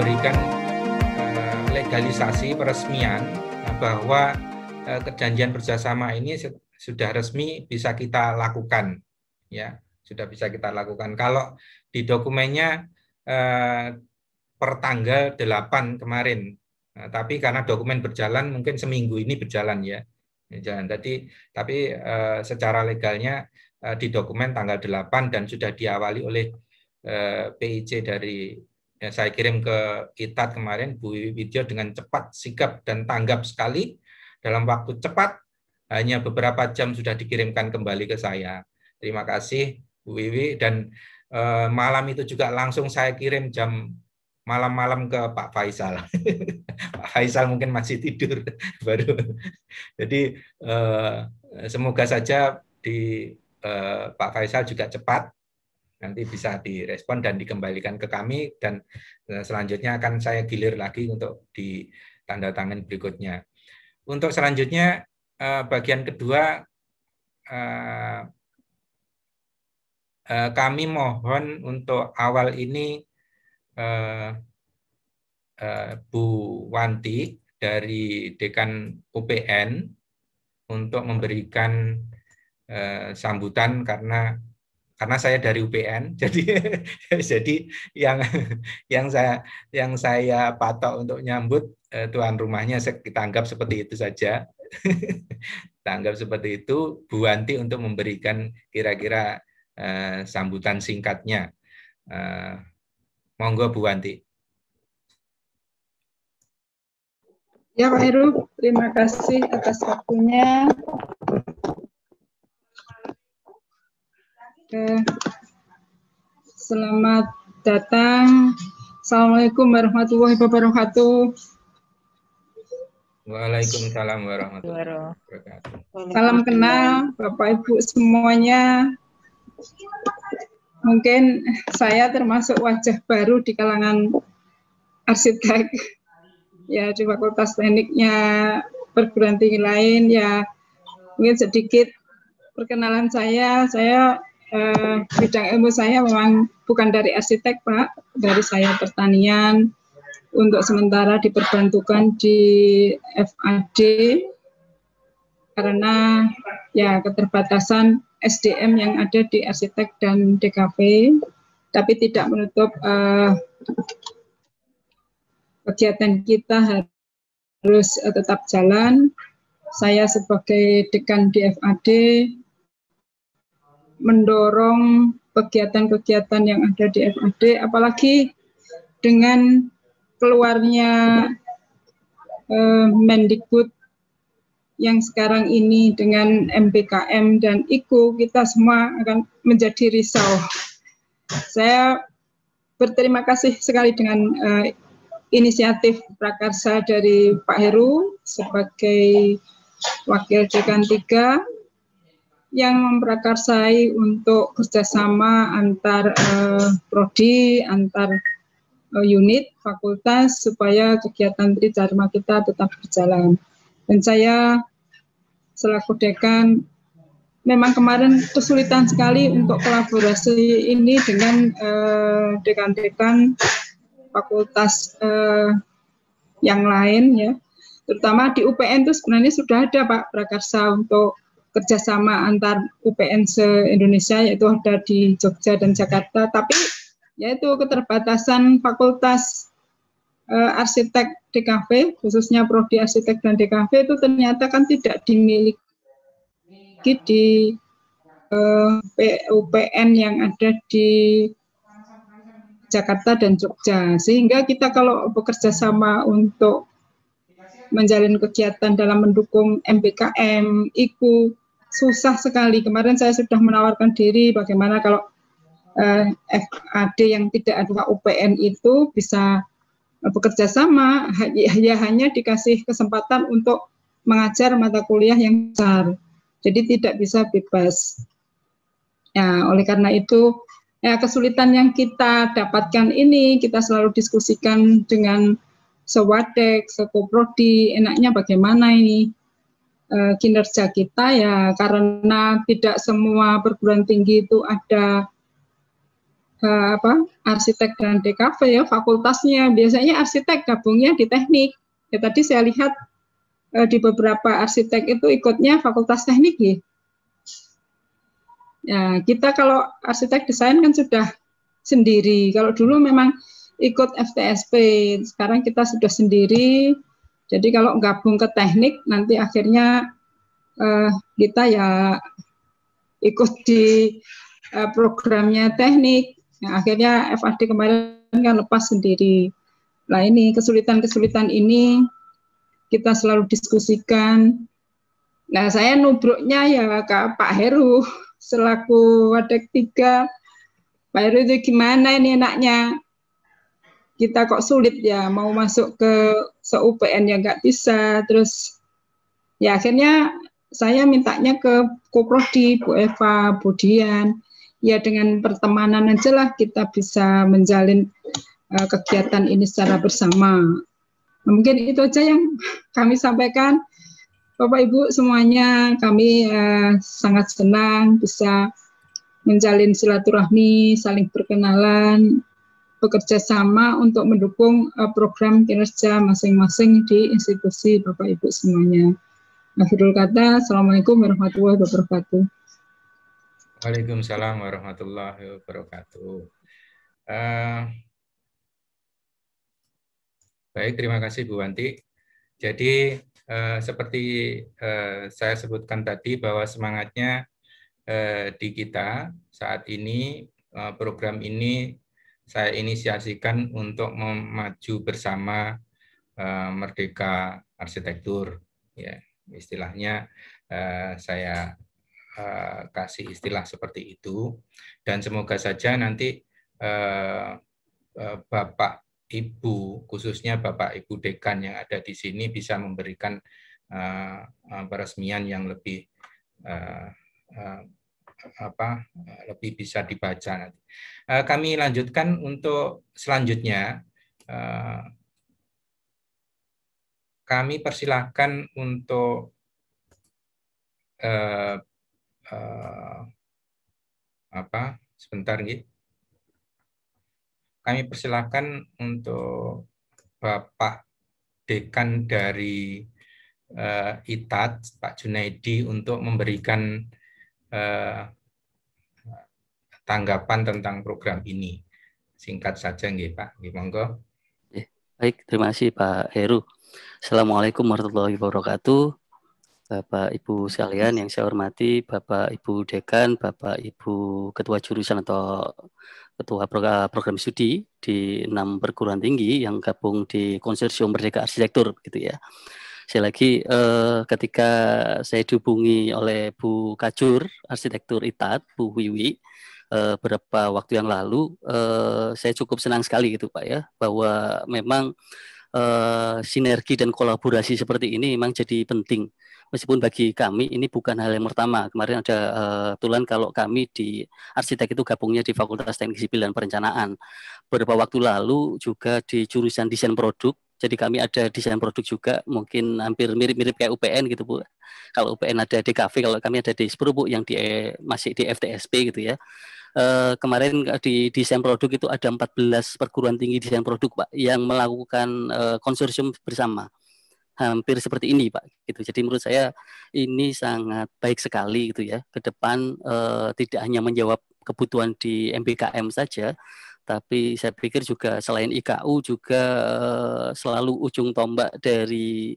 memberikan legalisasi peresmian bahwa perjanjian kerjasama ini sudah resmi bisa kita lakukan, ya, sudah bisa kita lakukan. Kalau di dokumennya per tanggal 8 kemarin, tapi karena dokumen berjalan mungkin seminggu ini berjalan ya, jalan. Tapi secara legalnya di dokumen tanggal 8 dan sudah diawali oleh PIC dari saya kirim ke ITAT kemarin, Bu Widyo dengan cepat, sigap dan tanggap sekali dalam waktu cepat. Hanya beberapa jam sudah dikirimkan kembali ke saya. Terima kasih Bu Wiwi, dan malam itu juga langsung saya kirim jam malam-malam ke Pak Faisal. Pak Faisal mungkin masih tidur baru. Jadi semoga saja di Pak Faisal juga cepat nanti bisa direspon dan dikembalikan ke kami, dan selanjutnya akan saya gilir lagi untuk ditandatangani berikutnya. Untuk selanjutnya bagian kedua, kami mohon untuk awal ini Bu Wanti dari Dekan UPN untuk memberikan sambutan karena saya dari UPN, jadi yang saya patok untuk nyambut tuan rumahnya kita anggap seperti itu saja. Kita anggap seperti itu, Bu Wanti untuk memberikan kira-kira sambutan singkatnya. Monggo Bu Wanti. Ya Pak Heru, terima kasih atas waktunya. Selamat datang. Assalamualaikum warahmatullahi wabarakatuh. Waalaikumsalam warahmatullahi wabarakatuh. Salam kenal Bapak Ibu semuanya. Mungkin saya termasuk wajah baru di kalangan arsitek ya di Fakultas Tekniknya perguruan tinggi lain ya. Mungkin sedikit perkenalan saya bidang ilmu saya memang bukan dari arsitek Pak, dari saya pertanian. Untuk sementara diperbantukan di FAD karena ya keterbatasan SDM yang ada di arsitek dan DKV, tapi tidak menutup kegiatan kita harus tetap jalan. Saya sebagai dekan di FAD mendorong kegiatan-kegiatan yang ada di FAD, apalagi dengan keluarnya Mendikbud yang sekarang ini dengan MBKM dan IKU, kita semua akan menjadi risau. Saya berterima kasih sekali dengan inisiatif prakarsa dari Pak Heru sebagai Wakil Dekan 3 yang memprakarsai untuk kerjasama antar prodi, antar unit, fakultas, supaya kegiatan Tridharma kita tetap berjalan. Dan saya selaku dekan, memang kemarin kesulitan sekali untuk kolaborasi ini dengan dekan-dekan fakultas yang lain, ya. Terutama di UPN itu sebenarnya sudah ada Pak prakarsa untuk kerjasama antar UPN se-Indonesia, yaitu ada di Jogja dan Jakarta, tapi yaitu keterbatasan fakultas arsitek DKV, khususnya prodi arsitek dan DKV itu ternyata kan tidak dimiliki di UPN yang ada di Jakarta dan Jogja, sehingga kita kalau bekerja sama untuk menjalin kegiatan dalam mendukung MBKM, IKU, susah sekali. Kemarin saya sudah menawarkan diri bagaimana kalau FAD yang tidak ada UPN itu bisa bekerja sama, ya hanya dikasih kesempatan untuk mengajar mata kuliah yang besar, jadi tidak bisa bebas. Ya, oleh karena itu, ya, kesulitan yang kita dapatkan ini kita selalu diskusikan dengan sewadek, sekoprodi, enaknya bagaimana ini kinerja kita, ya karena tidak semua perguruan tinggi itu ada arsitek dan DKV ya fakultasnya. Biasanya arsitek gabungnya di teknik. Ya tadi saya lihat di beberapa arsitek itu ikutnya fakultas teknik ya. Ya, kita kalau arsitek desain kan sudah sendiri. Kalau dulu memang ikut FTSP, sekarang kita sudah sendiri. Jadi kalau gabung ke teknik, nanti akhirnya kita ya ikut di programnya teknik. Nah, akhirnya FAD kemarin kan lepas sendiri. Nah ini kesulitan-kesulitan ini kita selalu diskusikan. Nah saya nubruknya ya ke Pak Heru selaku Wadak 3. Pak Heru itu gimana ini enaknya? Kita kok sulit ya mau masuk ke se-UPN ya nggak bisa. Terus ya akhirnya saya mintanya ke Koprodi, Bu Eva, Bu Dian. Ya dengan pertemanan aja lah kita bisa menjalin kegiatan ini secara bersama. Nah, mungkin itu aja yang kami sampaikan. Bapak Ibu semuanya, kami sangat senang bisa menjalin silaturahmi, saling berkenalan, bekerja sama untuk mendukung program kinerja masing-masing di institusi Bapak Ibu semuanya. Akhirul kata, Assalamualaikum warahmatullahi wabarakatuh. Waalaikumsalam warahmatullahi wabarakatuh. Baik, terima kasih Bu Wanti. Jadi seperti saya sebutkan tadi bahwa semangatnya di kita saat ini program ini saya inisiasikan untuk memaju bersama Merdeka Arsitektur. Ya, istilahnya saya kasih istilah seperti itu, dan semoga saja nanti Bapak Ibu, khususnya Bapak Ibu Dekan yang ada di sini bisa memberikan peresmian yang lebih lebih bisa dibaca. Kami lanjutkan untuk selanjutnya. Kami persilahkan untuk sebentar nih. Kami persilahkan untuk Bapak Dekan dari ITAT, Pak Junaidi, untuk memberikan tanggapan tentang program ini. Singkat saja nggih Pak, nggih monggo. Baik, terima kasih Pak Heru. Assalamualaikum warahmatullahi wabarakatuh. Bapak Ibu sekalian yang saya hormati, Bapak Ibu Dekan, Bapak Ibu Ketua Jurusan atau Ketua Program Studi di 6 perguruan tinggi yang gabung di Konsorsium Merdeka Arsitektur gitu ya. Saya lagi ketika saya dihubungi oleh Bu Kajur Arsitektur ITAT, Bu Wiwi, beberapa waktu yang lalu, saya cukup senang sekali gitu Pak ya, bahwa memang sinergi dan kolaborasi seperti ini memang jadi penting. Meskipun bagi kami ini bukan hal yang pertama. Kemarin ada tulan kalau kami di arsitek itu gabungnya di Fakultas Teknik Sipil dan Perencanaan. Beberapa waktu lalu juga di jurusan desain produk. Jadi kami ada desain produk juga, mungkin hampir mirip-mirip kayak UPN gitu Bu. Kalau UPN ada DKV, kalau kami ada di Dispro Bu yang masih di FTSP gitu ya. Kemarin di desain produk itu ada 14 perguruan tinggi desain produk Pak yang melakukan konsorsium bersama. Hampir seperti ini Pak gitu. Jadi menurut saya ini sangat baik sekali gitu ya. Ke depan tidak hanya menjawab kebutuhan di MBKM saja, tapi saya pikir juga selain IKU juga selalu ujung tombak dari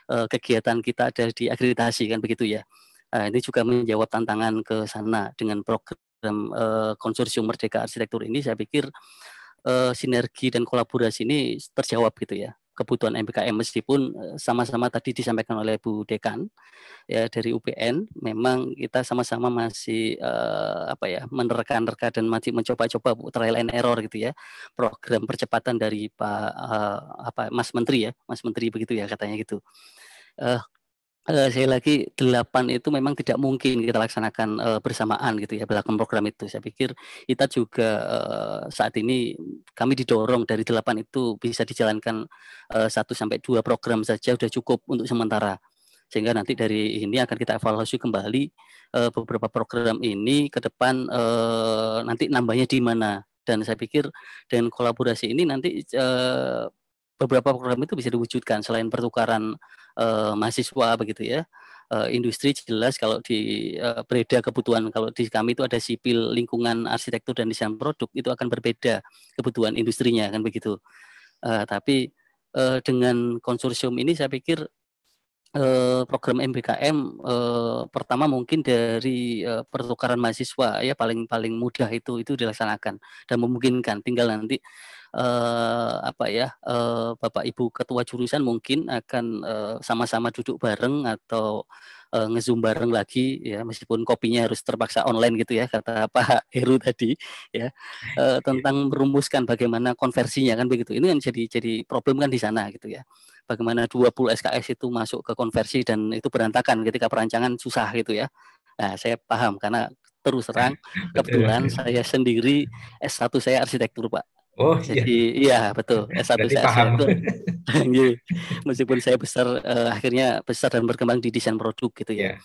kegiatan kita ada di akreditasi kan begitu ya. Ini juga menjawab tantangan ke sana dengan program konsorsium Merdeka Arsitektur ini. Saya pikir sinergi dan kolaborasi ini terjawab gitu ya, kebutuhan MBKM, meskipun sama-sama tadi disampaikan oleh Bu Dekan ya dari UPN, memang kita sama-sama masih menerka-nerka dan masih mencoba-coba trial and error gitu ya, program percepatan dari Mas Menteri ya, Mas Menteri begitu ya katanya gitu. Saya lagi 8 itu memang tidak mungkin kita laksanakan bersamaan gitu ya, belakang program itu. Saya pikir kita juga saat ini kami didorong dari 8 itu bisa dijalankan 1-2 program saja sudah cukup untuk sementara. Sehingga nanti dari ini akan kita evaluasi kembali beberapa program ini ke depan nanti nambahnya di mana Dan saya pikir dengan kolaborasi ini nanti beberapa program itu bisa diwujudkan selain pertukaran mahasiswa begitu ya. Industri jelas kalau di berbeda kebutuhan, kalau di kami itu ada sipil, lingkungan, arsitektur dan desain produk, itu akan berbeda kebutuhan industrinya kan begitu. Tapi dengan konsorsium ini saya pikir program MBKM pertama mungkin dari pertukaran mahasiswa ya paling mudah itu dilaksanakan dan memungkinkan, tinggal nanti Bapak Ibu ketua jurusan mungkin akan sama-sama duduk bareng atau nge-zoom bareng lagi ya, meskipun kopinya harus terpaksa online gitu ya kata Pak Heru tadi ya, tentang merumuskan bagaimana konversinya kan begitu. Ini kan jadi problem kan di sana gitu ya. Bagaimana 20 SKS itu masuk ke konversi dan itu berantakan ketika perancangan susah gitu ya. Nah, saya paham karena terus terang kebetulan saya sendiri S1 saya arsitektur, Pak. Oh iya. Jadi iya betul, S1 Berarti saya paham. arsitektur. Meskipun saya besar akhirnya besar dan berkembang di desain produk gitu ya.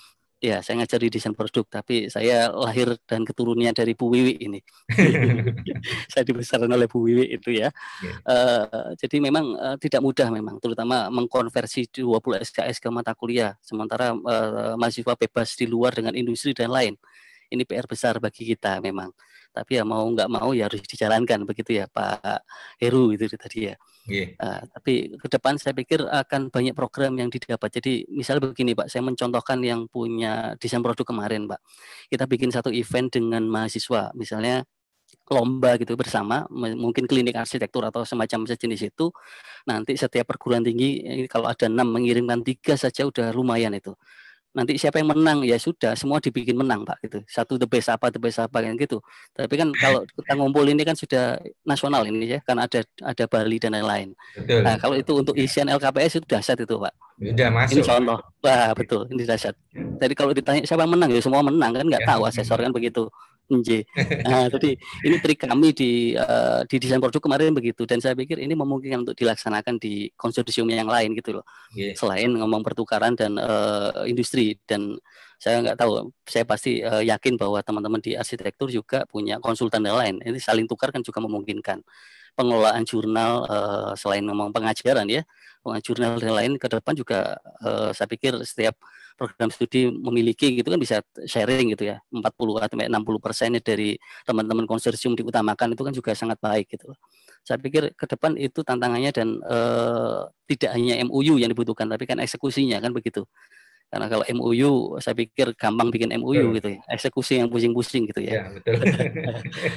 Ya, saya ngajar di desain produk, tapi saya lahir dan keturunannya dari Bu Wiwi ini. Saya dibesarkan oleh Bu Wiwi itu ya. Jadi memang tidak mudah memang, terutama mengkonversi 20 SKS ke mata kuliah, sementara mahasiswa bebas di luar dengan industri dan lain. Ini PR besar bagi kita memang. Tapi ya mau nggak mau ya harus dijalankan begitu ya Pak Heru itu tadi ya. Tapi ke depan saya pikir akan banyak program yang didapat. Jadi misalnya begini Pak, saya mencontohkan yang punya desain produk kemarin Pak. Kita bikin satu event dengan mahasiswa, misalnya lomba gitu bersama, mungkin klinik arsitektur atau semacam sejenis itu. Nanti setiap perguruan tinggi kalau ada 6 mengirimkan 3 saja udah lumayan itu. Nanti siapa yang menang ya sudah semua dibikin menang Pak gitu. Satu the best apa kan gitu. Tapi kan kalau kita ngumpul ini kan sudah nasional ini ya, kan ada Bali dan lain-lain. Nah, kalau itu untuk isian LKPS itu dahsyat itu Pak. Sudah masuk. Ini contoh. Wah betul, ini dahsyat. Jadi kalau ditanya siapa yang menang ya semua menang kan, nggak tahu asesor kan begitu. Nah, jadi ini trik kami di desain produk kemarin begitu, dan saya pikir ini memungkinkan untuk dilaksanakan di konsorsium yang lain gitu loh. Selain ngomong pertukaran dan industri, dan saya nggak tahu, saya pasti yakin bahwa teman-teman di arsitektur juga punya konsultan dan lain. Ini saling tukar kan juga memungkinkan. Pengelolaan jurnal selain ngomong pengajaran ya, jurnal dan lain ke depan juga saya pikir setiap program studi memiliki gitu kan bisa sharing gitu ya, 40 atau 60% dari teman-teman konsorsium diutamakan itu kan juga sangat baik gitu. Saya pikir ke depan itu tantangannya, dan tidak hanya MOU yang dibutuhkan tapi kan eksekusinya kan begitu. Karena kalau MOU saya pikir gampang bikin MOU gitu ya, eksekusi yang pusing-pusing gitu ya. Betul.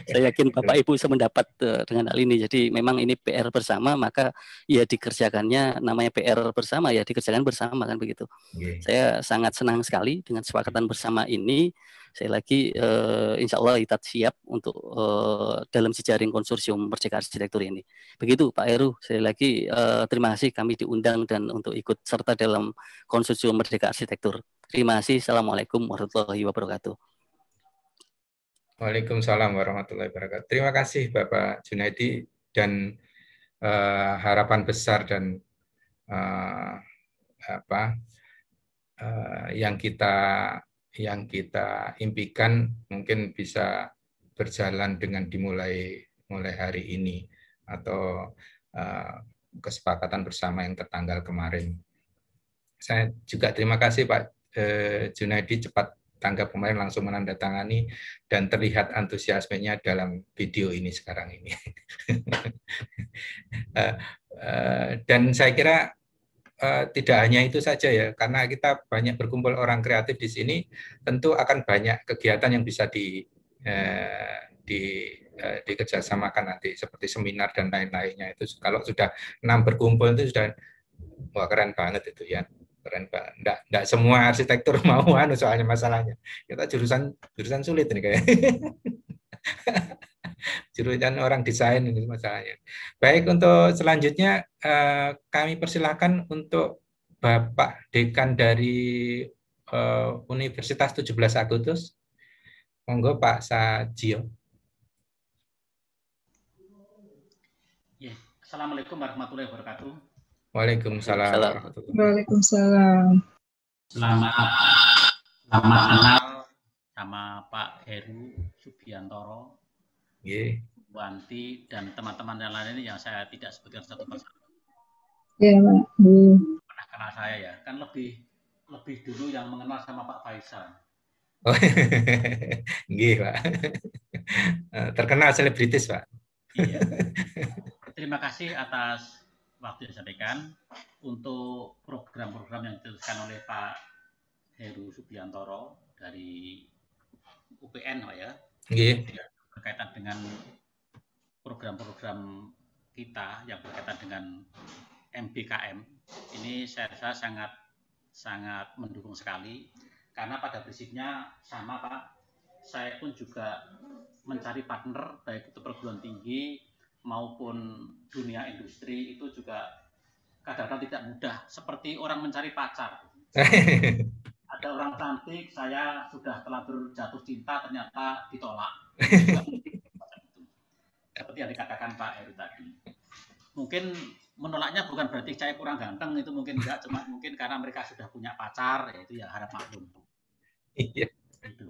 Saya yakin Bapak Ibu sependapat dengan hal ini. Jadi memang ini PR bersama, maka ya dikerjakannya, namanya PR bersama ya dikerjakan bersama kan begitu. Saya sangat senang sekali dengan kesepakatan bersama ini. Saya lagi insya Allah kita siap untuk dalam jejaring konsorsium Merdeka Arsitektur ini. Begitu Pak Heru, saya lagi terima kasih kami diundang dan untuk ikut serta dalam konsorsium Merdeka Arsitektur. Terima kasih. Assalamualaikum warahmatullahi wabarakatuh. Waalaikumsalam warahmatullahi wabarakatuh. Terima kasih Bapak Junaidi, dan harapan besar dan yang kita impikan mungkin bisa berjalan dengan dimulai hari ini, atau kesepakatan bersama yang tertanggal kemarin. Saya juga terima kasih Pak Junaidi cepat tanggap kemarin, langsung menandatangani, dan terlihat antusiasmenya dalam video ini sekarang ini. Dan saya kira tidak hanya itu saja ya, karena kita banyak berkumpul orang kreatif di sini, tentu akan banyak kegiatan yang bisa dikerjasamakan nanti, seperti seminar dan lain-lainnya. Itu kalau sudah 6 berkumpul itu sudah wah keren banget itu ya, keren banget. Nggak semua arsitektur mau soalnya masalahnya. Kita jurusan sulit ini kayak. Jurusan orang desain ini masalahnya. Baik, untuk selanjutnya kami persilahkan untuk Bapak Dekan dari Universitas 17 Agustus. Monggo Pak Sajio. Ya, Assalamualaikum warahmatullahi wabarakatuh. Waalaikumsalam warahmatullahi wabarakatuh. Waalaikumsalam. Selamat kenal sama Pak Heru Subiantoro. Bu Anti, dan teman-teman yang lain yang saya tidak sebutkan satu persatu. Ya, Pak. Pernah kenal saya ya, kan lebih dulu yang mengenal sama Pak Faisal. Oh, nggih, Pak. Terkenal selebritis, Pak. Iya. Terima kasih atas waktu yang disampaikan untuk program-program yang diteruskan oleh Pak Heru Subiantoro dari UPN, Pak ya. Nggih. Berkaitan dengan program-program kita yang berkaitan dengan MBKM. Ini saya rasa sangat mendukung sekali, karena pada prinsipnya sama, Pak. Saya pun juga mencari partner, baik itu perguruan tinggi maupun dunia industri, itu juga kadang-kadang tidak mudah, seperti orang mencari pacar. Ada orang cantik, saya sudah terlanjur jatuh cinta, ternyata ditolak. Seperti yang dikatakan Pak Heru tadi. Mungkin menolaknya bukan berarti saya kurang ganteng, itu mungkin enggak, cuma mungkin karena mereka sudah punya pacar, ya itu ya harap maklum. Iya. Itu.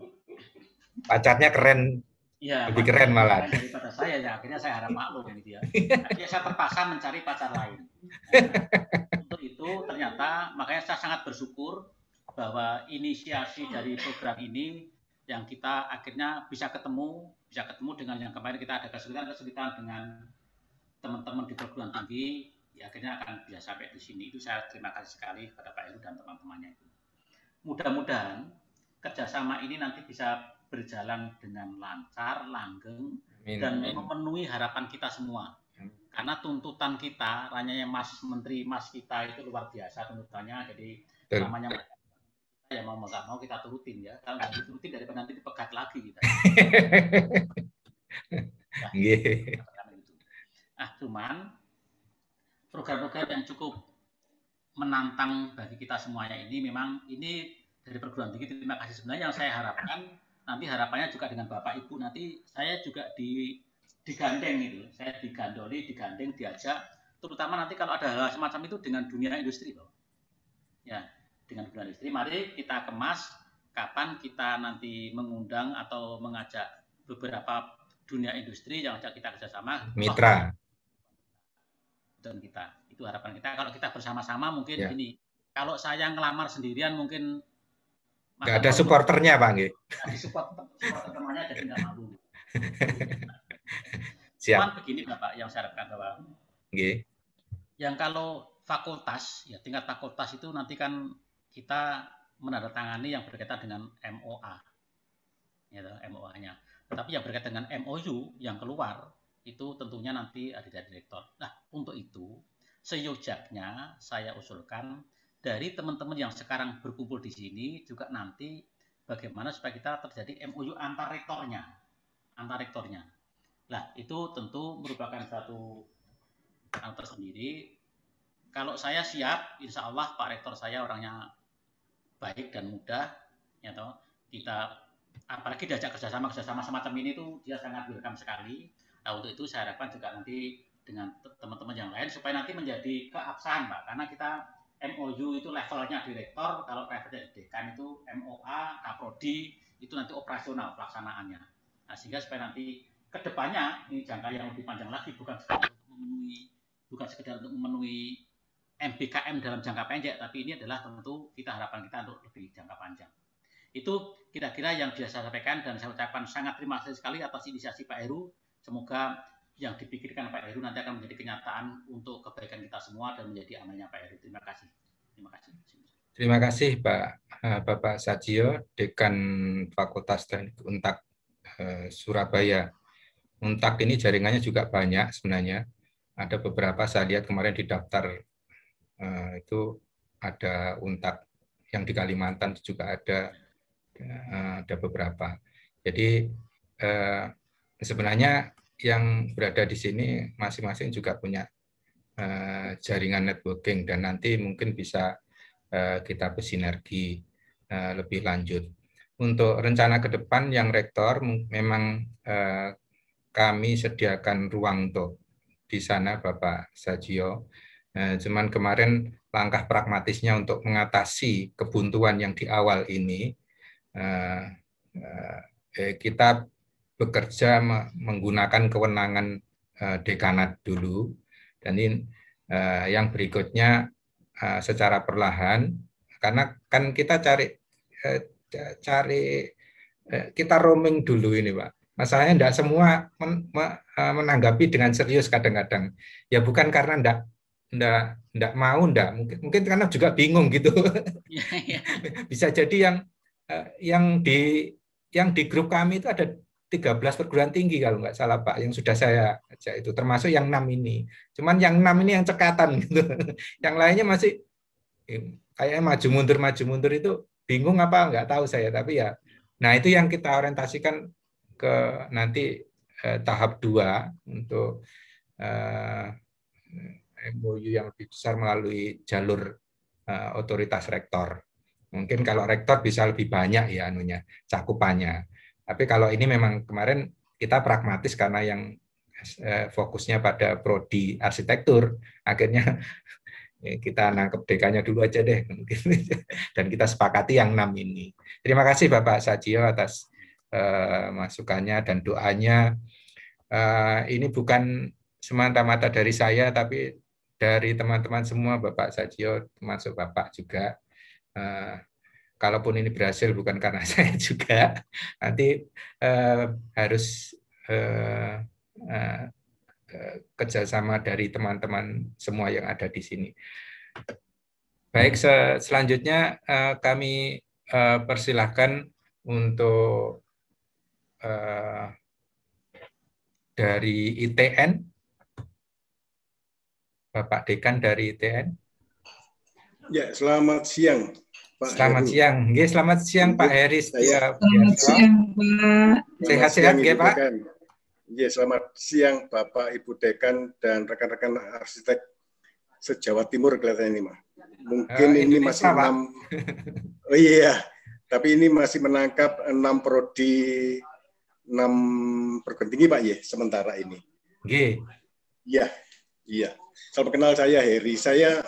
Pacarnya keren. Ya, lebih keren malah daripada saya, ya akhirnya saya harap maklum gitu ya. Akhirnya saya terpaksa mencari pacar lain. Nah, untuk itu ternyata makanya saya sangat bersyukur bahwa inisiasi dari program ini yang kita akhirnya bisa ketemu dengan yang kemarin kita ada kesulitan dengan teman-teman di perguruan tinggi, ya akhirnya akan bisa sampai di sini. Itu saya terima kasih sekali kepada Pak Heru dan teman-temannya itu. Mudah-mudahan kerjasama ini nanti bisa berjalan dengan lancar, langgeng, dan memenuhi harapan kita semua. Karena tuntutan kita, ranyanya Mas Menteri, Mas kita itu luar biasa tuntutannya. Jadi namanya ya mau nggak mau kita turutin ya. Kalau nggak diturutin daripada nanti dipegat lagi kita. Nah, cuman program-program yang cukup menantang bagi kita semuanya ini memang ini dari perguruan tinggi. Terima kasih. Sebenarnya yang saya harapkan nanti harapannya juga dengan Bapak Ibu, nanti saya juga digandeng itu, saya digandeng, diajak, terutama nanti kalau ada hal semacam itu dengan dunia industri loh. Ya, dengan dunia industri, mari kita kemas kapan kita nanti mengundang atau mengajak beberapa dunia industri yang ajak kita kerjasama. Mitra. Dan kita, itu harapan kita. Kalau kita bersama-sama mungkin ini, kalau saya ngelamar sendirian mungkin nggak ada supporternya, Pak. Nggih. Supporter temannya jadi nggak malu. Siap. Cuman begini Bapak, yang saya harapkan bahwa yang kalau fakultas, ya tingkat fakultas itu nanti kan kita menandatangani yang berkaitan dengan MOA, ya, MOA-nya. Tetapi yang berkaitan dengan MOU yang keluar itu tentunya nanti ada dari direktor. Nah, untuk itu seyogyanya saya usulkan dari teman-teman yang sekarang berkumpul di sini juga nanti bagaimana supaya kita terjadi MOU antar rektornya. Nah, itu tentu merupakan satu hal tersendiri. Kalau saya siap, insya Allah Pak Rektor saya orangnya baik dan mudah, ya toh. Kita apalagi diajak kerjasama semacam ini tuh dia sangat welcome sekali. Nah, untuk itu saya harapkan juga nanti dengan teman-teman yang lain supaya nanti menjadi keabsahan, Pak, karena kita MOU itu levelnya direktor, kalau levelnya dekan itu MOA, Kaprodi, itu nanti operasional pelaksanaannya. Nah, sehingga supaya nanti kedepannya ini jangka yang lebih panjang lagi, bukan sekedar untuk memenuhi MBKM dalam jangka pendek, tapi ini adalah tentu harapan kita untuk lebih jangka panjang. Itu kira-kira yang biasa saya sampaikan, dan saya ucapkan sangat terima kasih sekali atas inisiasi Pak Heru. Semoga yang dipikirkan Pak Heru nanti akan menjadi kenyataan untuk kebaikan kita semua dan menjadi amalnya Pak Heru. Terima kasih. Terima kasih Bapak Sajio, Dekan Fakultas Teknik Untak Surabaya. Untak ini jaringannya juga banyak sebenarnya. Ada beberapa saya lihat kemarin di daftar itu ada Untak yang di Kalimantan juga ada beberapa. Jadi sebenarnya yang berada di sini masing-masing juga punya jaringan networking, dan nanti mungkin bisa kita bersinergi lebih lanjut. Untuk rencana ke depan yang rektor memang kami sediakan ruang untuk di sana Bapak Sajio. Cuman kemarin langkah pragmatisnya untuk mengatasi kebuntuan yang di awal ini kita bekerja menggunakan kewenangan dekanat dulu, dan ini yang berikutnya secara perlahan, karena kan kita kita roaming dulu ini, Pak. Masalahnya tidak semua menanggapi dengan serius kadang-kadang. Ya bukan karena enggak mau, mungkin karena juga bingung gitu. Bisa jadi yang di grup kami itu ada 13 perguruan tinggi kalau nggak salah, Pak, yang sudah saya ajak itu, termasuk yang 6 ini. Cuman yang 6 ini yang cekatan gitu. Yang lainnya masih kayaknya maju mundur itu bingung apa nggak tahu saya, tapi ya. Nah, itu yang kita orientasikan ke nanti tahap 2 untuk MOU yang lebih besar melalui jalur otoritas rektor. Mungkin kalau rektor bisa lebih banyak ya cakupannya. Tapi kalau ini memang kemarin kita pragmatis karena yang fokusnya pada prodi arsitektur, akhirnya kita nangkep dekannya dulu aja deh, dan kita sepakati yang 6 ini. Terima kasih Bapak Sajio atas masukannya dan doanya. Ini bukan semata-mata dari saya, tapi dari teman-teman semua, Bapak Sajio termasuk Bapak juga. Kalaupun ini berhasil bukan karena saya juga, nanti harus kerjasama dari teman-teman semua yang ada di sini. Baik, selanjutnya kami persilahkan untuk dari ITN, Bapak Dekan dari ITN. Ya, selamat siang. Pak Selamat Heru. siang. Nggih, selamat siang Pak Heri. Selamat siang, Pak. Sehat-sehat nggih, Pak? Ya, selamat siang Bapak Ibu Dekan dan rekan-rekan arsitek se-Jawa Timur kelihatan ini, Mas. Mungkin ini masih 6. Oh iya, tapi ini masih menangkap 6 prodi, 6 perguruan tinggi, Pak, ya, sementara ini. Nggih. Iya. Salam kenal, saya Heri. Saya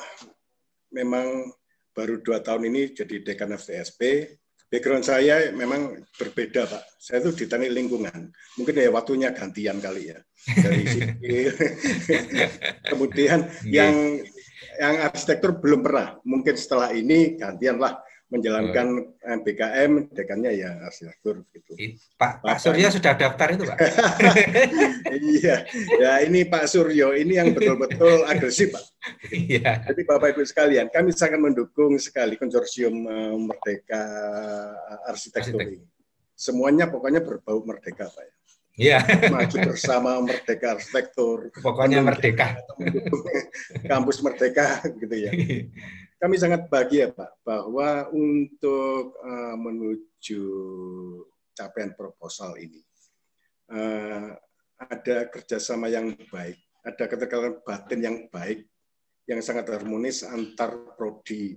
memang baru 2 tahun ini jadi dekan FTSP. Background saya memang berbeda, Pak. Saya itu di teknik lingkungan. Mungkin ya waktunya gantian kali ya. Dari sipil. Kemudian yang arsitektur belum pernah. Mungkin setelah ini gantian lah menjalankan MBKM, dekannya ya arsitektur gitu. Pak Suryo sudah daftar itu, Pak? Iya. Ya ini Pak Suryo, ini yang betul-betul agresif, Pak. Iya. Jadi Bapak Ibu sekalian, kami sangat mendukung sekali konsorsium Merdeka Arsitektur ini. Semuanya pokoknya berbau merdeka, Pak. Iya. Maju bersama Merdeka Arsitektur. Pokoknya merdeka. Kampus Merdeka, gitu ya. Kami sangat bahagia, Pak, bahwa untuk menuju capaian proposal ini ada kerjasama yang baik, ada keterkaitan batin yang baik, yang sangat harmonis antar prodi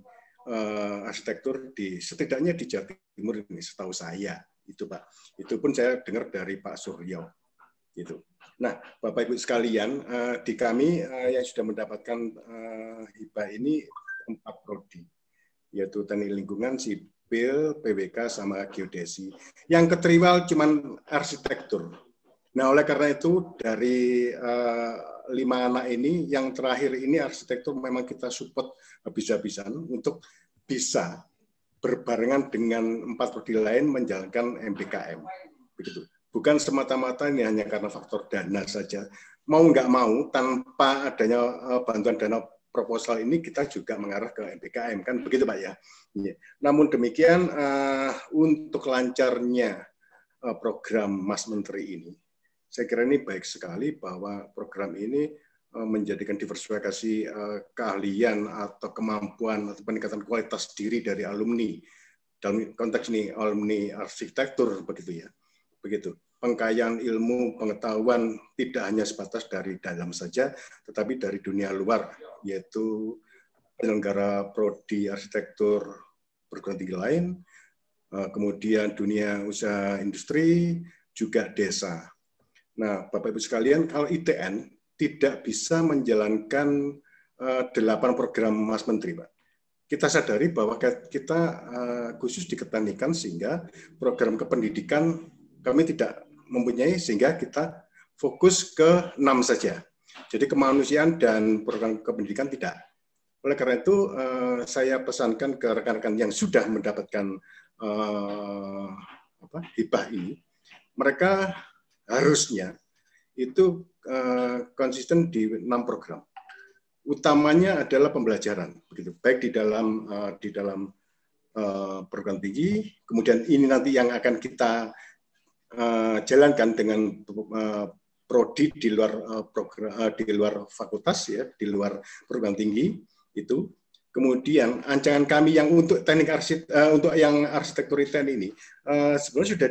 arsitektur setidaknya di Jawa Timur ini, setahu saya itu, Pak. Itu pun saya dengar dari Pak Suryo. Gitu. Nah, Bapak Ibu sekalian, di kami yang sudah mendapatkan hibah ini 4 prodi, yaitu teknik lingkungan, sipil, PWK, sama geodesi. Yang keterima cuman arsitektur. Nah, oleh karena itu dari 5 anak ini, yang terakhir ini arsitektur memang kita support habis-habisan untuk bisa berbarengan dengan 4 prodi lain menjalankan MBKM. Begitu. Bukan semata-mata ini hanya karena faktor dana saja. Mau nggak mau, tanpa adanya bantuan dana proposal ini kita juga mengarah ke MBKM, kan begitu, Pak, ya. Namun demikian untuk lancarnya program Mas Menteri ini, saya kira ini baik sekali bahwa program ini menjadikan diversifikasi keahlian atau kemampuan atau peningkatan kualitas diri dari alumni. Dalam konteks ini alumni arsitektur, begitu ya. Begitu. Pengkayaan ilmu, pengetahuan tidak hanya sebatas dari dalam saja, tetapi dari dunia luar, yaitu penyelenggara prodi arsitektur perguruan tinggi lain, kemudian dunia usaha industri, juga desa. Nah, Bapak Ibu sekalian, kalau ITN tidak bisa menjalankan 8 program Mas Menteri, Pak. Kita sadari bahwa kita khusus diketandikan sehingga program kependidikan kami tidak mempunyai, sehingga kita fokus ke 6 saja. Jadi kemanusiaan dan program kependidikan tidak. Oleh karena itu saya pesankan ke rekan-rekan yang sudah mendapatkan hibah ini, mereka harusnya itu konsisten di 6 program. Utamanya adalah pembelajaran, begitu, baik di dalam program tinggi, kemudian ini nanti yang akan kita jalankan dengan prodi di luar di luar fakultas, ya, di luar program tinggi itu. Kemudian ancangan kami yang untuk teknik untuk yang arsitektur ITN ini sebenarnya sudah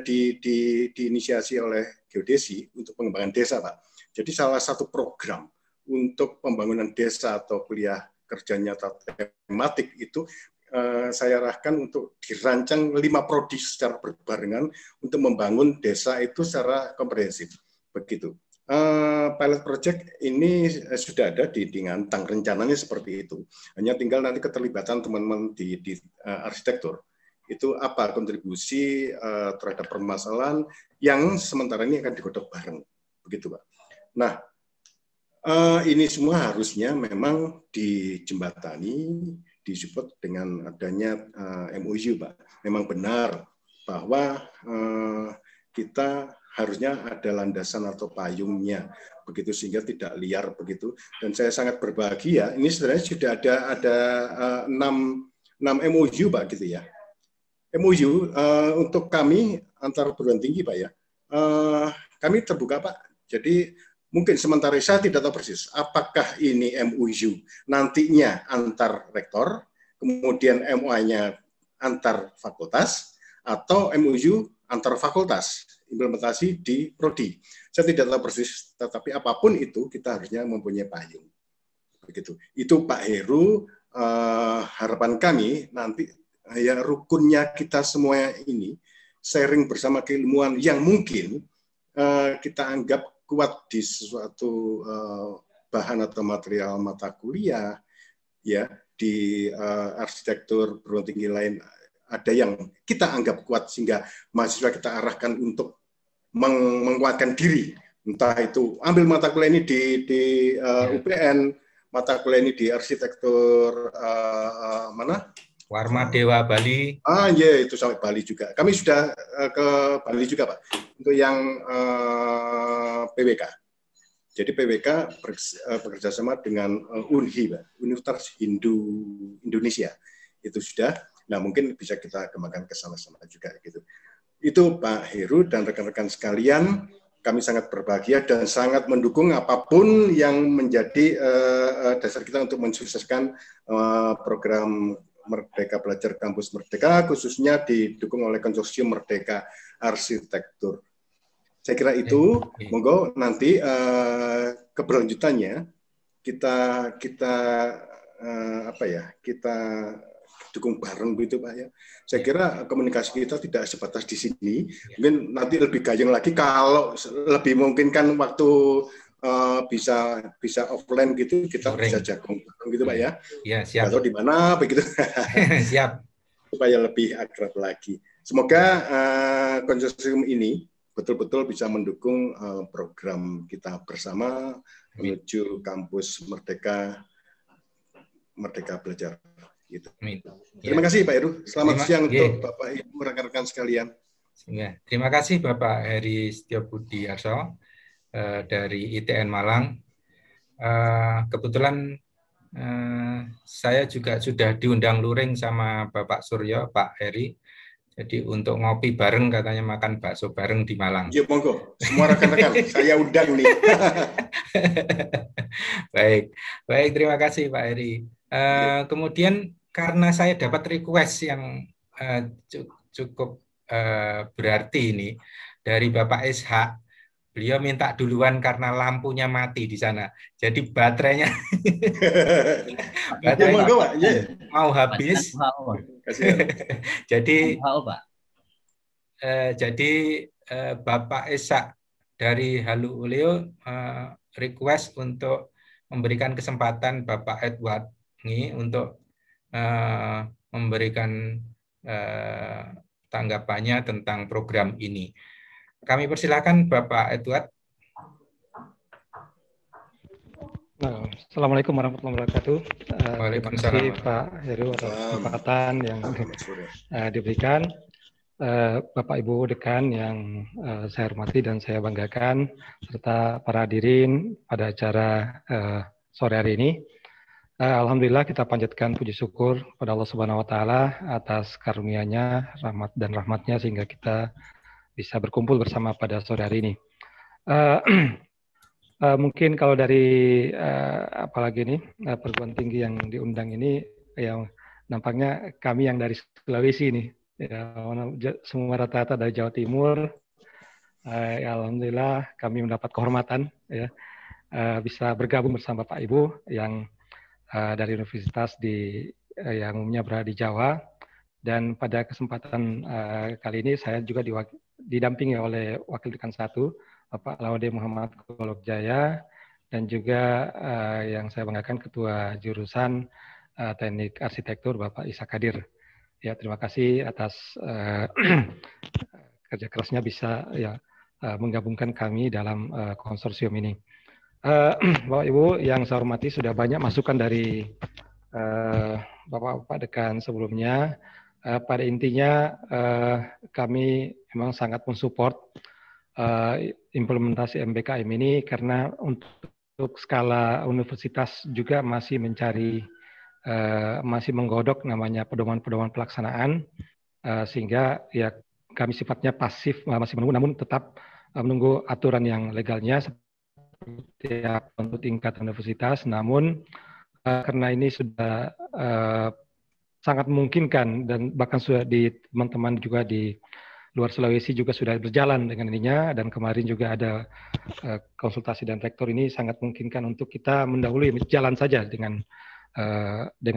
diinisiasi oleh Geodesi untuk pengembangan desa, Pak. Jadi salah satu program untuk pembangunan desa atau kuliah kerja nyata tematik itu saya arahkan untuk dirancang 5 prodi secara berbarengan untuk membangun desa itu secara komprehensif. Begitu. Pilot project ini sudah ada di Ngantang, rencananya seperti itu. Hanya tinggal nanti keterlibatan teman-teman di arsitektur. Itu apa kontribusi terhadap permasalahan yang sementara ini akan digodok bareng. Begitu, Pak. Nah, ini semua harusnya memang dijembatani, disupport dengan adanya MOU, Pak. Memang benar bahwa kita harusnya ada landasan atau payungnya, begitu, sehingga tidak liar begitu. Dan saya sangat berbahagia, ini sebenarnya sudah ada 6 MOU, Pak, gitu ya. MOU untuk kami antar perguruan tinggi, Pak, ya. Kami terbuka, Pak. Jadi mungkin sementara saya tidak tahu persis apakah ini MOU nantinya antar rektor, kemudian MOA-nya antar fakultas, atau MOU antar fakultas, implementasi di prodi. Saya tidak tahu persis, tetapi apapun itu kita harusnya mempunyai payung. Begitu. Itu Pak Heru, harapan kami nanti ya rukunnya kita semua ini sharing bersama keilmuan yang mungkin kita anggap kuat di sesuatu bahan atau material mata kuliah, ya, di arsitektur perguruan tinggi lain ada yang kita anggap kuat sehingga mahasiswa kita arahkan untuk menguatkan diri. Entah itu ambil mata kuliah ini di UPN, mata kuliah ini di arsitektur mana? Warma Dewa Bali. Ya, itu sampai Bali juga. Kami sudah ke Bali juga, Pak, untuk yang PWK. Jadi PWK bekerja sama dengan UNHI, Pak, Universitas Hindu Indonesia. Itu sudah. Nah, mungkin bisa kita kembangkan ke sana-sana juga gitu. Itu Pak Heru dan rekan-rekan sekalian, kami sangat berbahagia dan sangat mendukung apapun yang menjadi dasar kita untuk mensukseskan program Merdeka Belajar Kampus Merdeka, khususnya didukung oleh Konsorsium Merdeka Arsitektur. Saya kira itu, monggo nanti keberlanjutannya kita dukung bareng begitu, Pak, ya. Saya kira komunikasi kita tidak sebatas di sini. Mungkin nanti lebih gayeng lagi kalau lebih memungkinkan waktu bisa offline gitu, kita bisa jagung gitu, Pak, ya. Ya, siap. Atau di mana begitu. Siap. Supaya lebih akrab lagi. Semoga konsorsium ini betul-betul bisa mendukung program kita bersama menuju kampus Merdeka Belajar. Gitu. Terima kasih Pak Heru. Selamat siang untuk Bapak Ibu rekan-rekan sekalian. Ya, terima kasih Bapak Heri Setiobudi Arso dari ITN Malang. Kebetulan saya juga sudah diundang luring sama Bapak Suryo, Pak Heri. Jadi untuk ngopi bareng, katanya makan bakso bareng di Malang. Ya, monggo. Semua rekan-rekan saya undang nih. Baik, terima kasih Pak Heri. Kemudian karena saya dapat request yang cukup berarti ini dari Bapak Ishak, beliau minta duluan karena lampunya mati di sana. Jadi baterainya mau habis. Jadi Bapak Ishak dari Halu Uleo request untuk memberikan kesempatan Bapak Edward ini untuk memberikan tanggapannya tentang program ini. Kami persilakan Bapak Edward. Nah, Assalamualaikum warahmatullahi wabarakatuh. Terima kasih Pak Heru atas kesempatan yang diberikan. Bapak Ibu Dekan yang saya hormati dan saya banggakan, serta para hadirin pada acara sore hari ini. Alhamdulillah kita panjatkan puji syukur pada Allah Subhanahu Wa Taala atas karunia-Nya, rahmat dan rahmat-Nya sehingga kita bisa berkumpul bersama pada sore hari ini. Mungkin kalau dari apalagi nih perguruan tinggi yang diundang ini, yang nampaknya kami yang dari Sulawesi nih, ya, semua rata-rata dari Jawa Timur. Ya, alhamdulillah kami mendapat kehormatan ya bisa bergabung bersama Bapak Ibu yang dari universitas yang umumnya berada di Jawa. Dan pada kesempatan kali ini saya juga didampingi oleh Wakil Dekan 1, Bapak Laude Muhammad Kologjaya, dan juga yang saya banggakan Ketua Jurusan Teknik Arsitektur Bapak Isa Kadir. Ya, terima kasih atas kerja kerasnya bisa ya menggabungkan kami dalam konsorsium ini. Bapak Ibu yang saya hormati, sudah banyak masukan dari Bapak-Bapak Dekan sebelumnya. Pada intinya kami memang sangat mensupport implementasi MBKM ini karena untuk skala universitas juga masih mencari, masih menggodok namanya pedoman-pedoman pelaksanaan, sehingga ya kami sifatnya pasif, masih menunggu, namun tetap menunggu aturan yang legalnya seperti untuk tingkat universitas. Namun karena ini sudah sangat memungkinkan dan bahkan sudah di teman-teman juga di luar Sulawesi juga sudah berjalan dengan ininya, dan kemarin juga ada konsultasi dan rektor, ini sangat memungkinkan untuk kita mendahului jalan saja dengan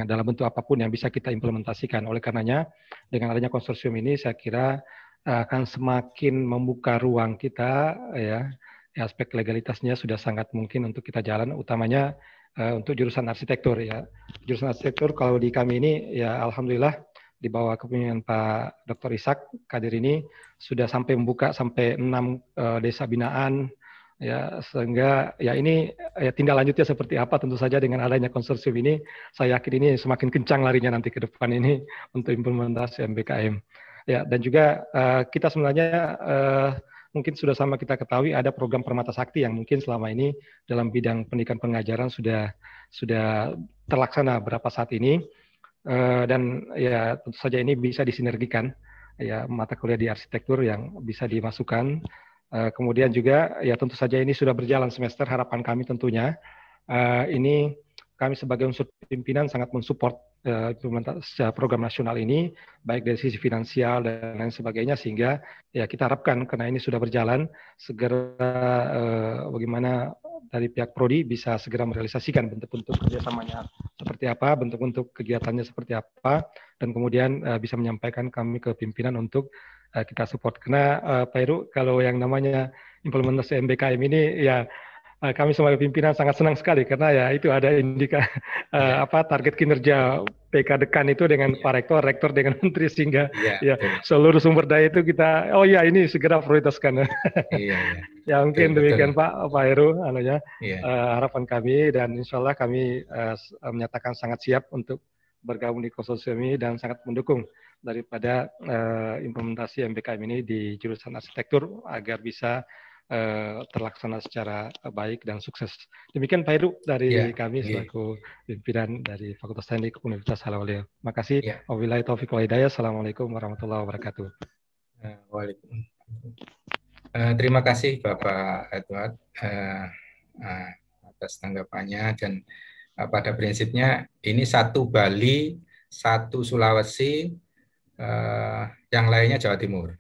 dalam bentuk apapun yang bisa kita implementasikan. Oleh karenanya dengan adanya konsorsium ini saya kira akan semakin membuka ruang kita ya, aspek legalitasnya sudah sangat mungkin untuk kita jalan, utamanya untuk jurusan arsitektur ya. Jurusan arsitektur kalau di kami ini ya alhamdulillah di bawah kepemimpinan Pak Dr. Ishak Kadir ini sudah sampai membuka sampai 6 desa binaan ya, sehingga ya ini ya tindak lanjutnya seperti apa tentu saja dengan adanya konsorsium ini saya yakin ini semakin kencang larinya nanti ke depan ini untuk implementasi MBKM ya. Dan juga kita sebenarnya mungkin sudah sama kita ketahui ada program Permata Sakti yang mungkin selama ini dalam bidang pendidikan pengajaran sudah terlaksana beberapa saat ini. Dan ya tentu saja ini bisa disinergikan ya mata kuliah di arsitektur yang bisa dimasukkan. Kemudian juga ya tentu saja ini sudah berjalan semester, harapan kami tentunya ini kami sebagai unsur pimpinan sangat mensupport implementasi program nasional ini baik dari sisi finansial dan lain sebagainya, sehingga ya kita harapkan karena ini sudah berjalan segera bagaimana dari pihak Prodi bisa segera merealisasikan bentuk-bentuk kerjasamanya seperti apa, bentuk-bentuk kegiatannya seperti apa, dan kemudian bisa menyampaikan kami ke pimpinan untuk kita support. Karena Pak Heru, kalau yang namanya implementasi MBKM ini ya kami sebagai pimpinan sangat senang sekali karena ya itu ada target kinerja PK Dekan itu dengan Pak Rektor, Rektor dengan Menteri, sehingga ya seluruh sumber daya itu kita ini segera prioritaskan. Ya mungkin demikian Pak Heru harapan kami, dan insya Allah kami menyatakan sangat siap untuk bergabung di konsorsium ini dan sangat mendukung daripada implementasi MBKM ini di jurusan arsitektur agar bisa terlaksana secara baik dan sukses. Demikian Pak Heru dari kami selaku pimpinan dari Fakultas Teknik Universitas Halaulia. Makasih. Wabillahi taufiq wal hidayah. Assalamualaikum warahmatullahi wabarakatuh. Terima kasih Bapak Edward atas tanggapannya, dan pada prinsipnya ini satu Bali, satu Sulawesi, yang lainnya Jawa Timur.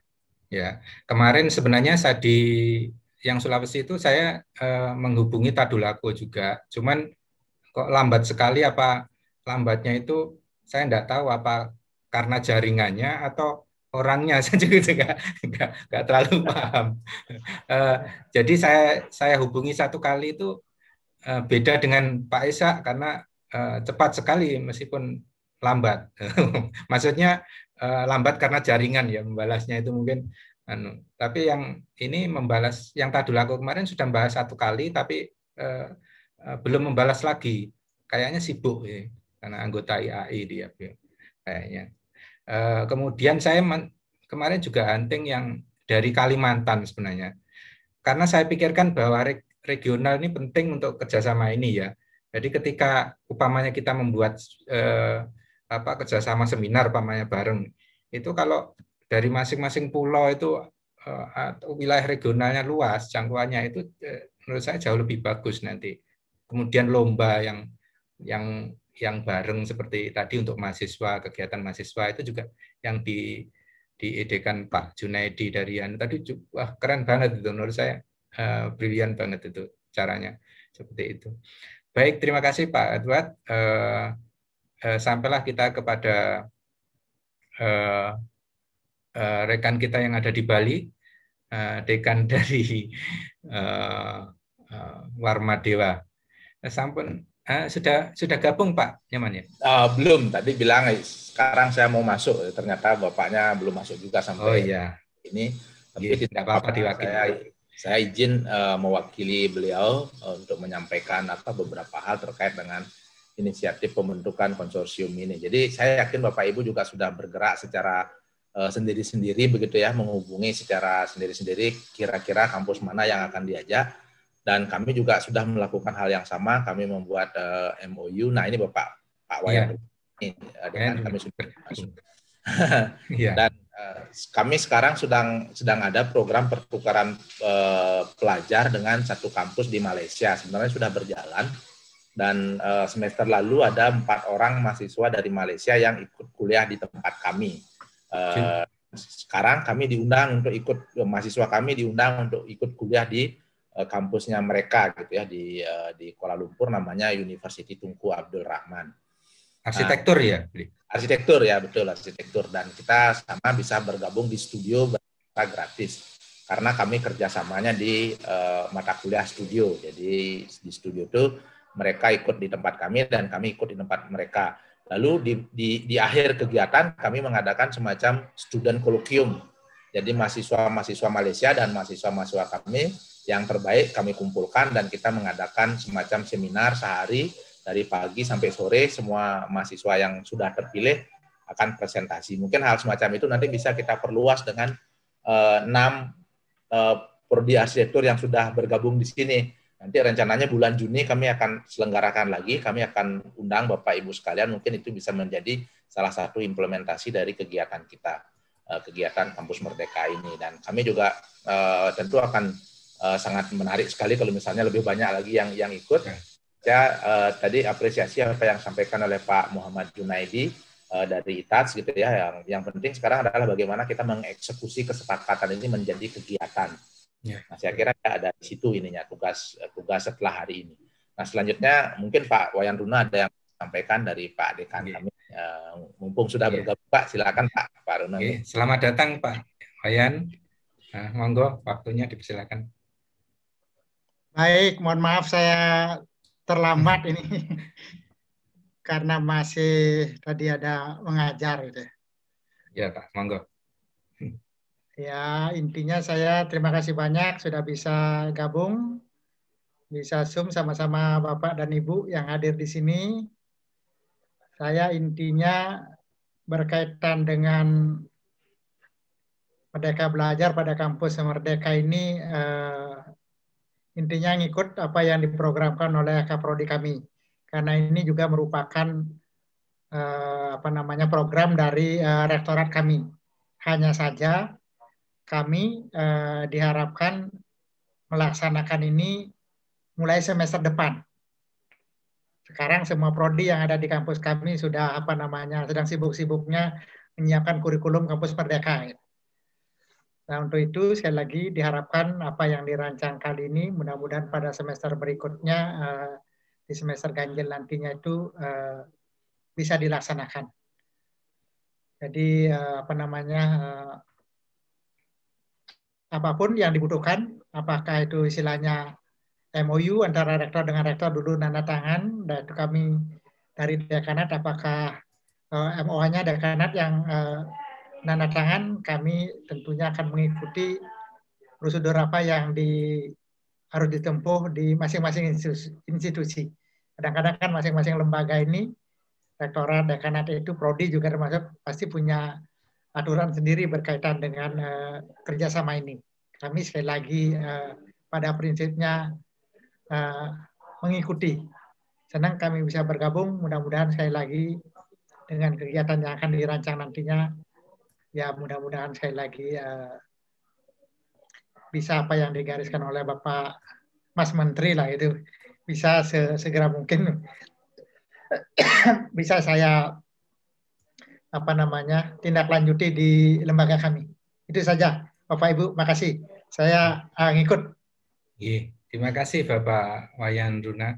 Ya, kemarin sebenarnya yang Sulawesi itu saya menghubungi Tadulako juga, cuman kok lambat sekali. Apa lambatnya itu saya tidak tahu apa karena jaringannya atau orangnya, saya juga nggak terlalu paham. Jadi saya hubungi satu kali itu beda dengan Pak Esa karena cepat sekali meskipun lambat. Maksudnya lambat karena jaringan ya, membalasnya itu mungkin Tapi yang ini membalas, yang Tadulako kemarin sudah membahas 1 kali, tapi belum membalas lagi. Kayaknya sibuk ya, karena anggota IAI dia kayaknya. Kemudian saya kemarin juga hunting yang dari Kalimantan sebenarnya. Karena saya pikirkan bahwa regional ini penting untuk kerjasama ini ya. Jadi ketika upamanya kita membuat kerjasama seminar upamanya bareng, itu kalau dari masing-masing pulau itu atau wilayah regionalnya luas, jangkauannya itu menurut saya jauh lebih bagus nanti. Kemudian lomba yang bareng seperti tadi untuk mahasiswa, kegiatan mahasiswa itu juga yang diedekan Pak Junaidi dari tadi, wah keren banget itu menurut saya, brilian banget itu caranya seperti itu. Baik, terima kasih Pak Edward. Sampailah kita kepada rekan kita yang ada di Bali, dekan dari Warmadewa. Sampun sudah gabung Pak Nyaman ya? Belum, tadi bilang sekarang saya mau masuk, ternyata bapaknya belum masuk juga sampai ini. Tapi tidak apa-apa, saya izin mewakili beliau untuk menyampaikan beberapa hal terkait dengan inisiatif pembentukan konsorsium ini. Jadi saya yakin Bapak Ibu juga sudah bergerak secara sendiri-sendiri begitu ya, menghubungi secara sendiri-sendiri kira-kira kampus mana yang akan diajak. Dan kami juga sudah melakukan hal yang sama, kami membuat MOU. Nah ini Pak Wayan dengan kami sudah masuk. Dan kami sekarang sedang ada program pertukaran pelajar dengan satu kampus di Malaysia. Sebenarnya sudah berjalan, dan semester lalu ada 4 orang mahasiswa dari Malaysia yang ikut kuliah di tempat kami. Sekarang kami diundang untuk mahasiswa kami diundang untuk ikut kuliah di kampusnya mereka gitu ya, di Kuala Lumpur, namanya University Tunku Abdul Rahman. Arsitektur ya? Arsitektur ya, betul, arsitektur. Dan kita sama bisa bergabung di studio gratis. Karena kami kerjasamanya di mata kuliah studio. Jadi di studio itu mereka ikut di tempat kami dan kami ikut di tempat mereka. Lalu di akhir kegiatan kami mengadakan semacam student colloquium. Jadi mahasiswa-mahasiswa Malaysia dan mahasiswa-mahasiswa kami yang terbaik kami kumpulkan, dan kita mengadakan semacam seminar sehari dari pagi sampai sore. Semua mahasiswa yang sudah terpilih akan presentasi. Mungkin hal semacam itu nanti bisa kita perluas dengan 6 prodi arsitektur yang sudah bergabung di sini. Nanti rencananya bulan Juni kami akan selenggarakan lagi, kami akan undang Bapak Ibu sekalian, mungkin itu bisa menjadi salah satu implementasi dari kegiatan kita, kegiatan Kampus Merdeka ini. Dan kami juga tentu akan sangat menarik sekali kalau misalnya lebih banyak lagi yang ikut. Saya tadi apresiasi apa yang disampaikan oleh Pak Muhammad Junaidi dari ITAS gitu ya. Yang penting sekarang adalah bagaimana kita mengeksekusi kesepakatan ini menjadi kegiatan. Nah, saya kira ada di situ ininya tugas setelah hari ini. Nah, selanjutnya mungkin Pak Wayan Runa ada yang disampaikan dari Pak Dekan kami. Mumpung sudah bergabung Pak, silakan Pak Runa. Selamat datang Pak Wayan. Nah, monggo waktunya dipersilakan. Baik, mohon maaf saya terlambat ini karena masih tadi ada mengajar gitu. Ya Pak, monggo. Ya, intinya saya terima kasih banyak sudah bisa gabung, bisa Zoom sama-sama Bapak dan Ibu yang hadir di sini. Saya intinya berkaitan dengan Merdeka Belajar pada Kampus Merdeka ini, intinya ngikut apa yang diprogramkan oleh Kaprodi kami, karena ini juga merupakan program dari rektorat kami. Hanya saja kami diharapkan melaksanakan ini mulai semester depan. Sekarang semua prodi yang ada di kampus kami sudah sedang sibuk-sibuknya menyiapkan kurikulum Kampus Merdeka. Nah, untuk itu sekali lagi diharapkan apa yang dirancang kali ini mudah-mudahan pada semester berikutnya, di semester ganjil nantinya itu bisa dilaksanakan. Jadi apapun yang dibutuhkan, apakah itu istilahnya MOU antara rektor dengan rektor dulu tanda tangan, dan itu kami dari dekanat, apakah MOA-nya dekanat yang nanda tangan, kami tentunya akan mengikuti prosedur apa yang harus ditempuh di masing-masing institusi. Kadang-kadang kan masing-masing lembaga ini, rektorat, dekanat itu, prodi juga termasuk pasti punya aturan sendiri berkaitan dengan kerjasama ini. Kami sekali lagi pada prinsipnya mengikuti. Senang kami bisa bergabung, mudah-mudahan sekali lagi dengan kegiatan yang akan dirancang nantinya, ya mudah-mudahan sekali lagi bisa apa yang digariskan oleh Bapak Mas Menteri lah itu bisa segera mungkin bisa saya tindak lanjuti di lembaga kami. Itu saja, Bapak Ibu, makasih. Saya ngikut. Terima kasih Bapak Wayan Runa.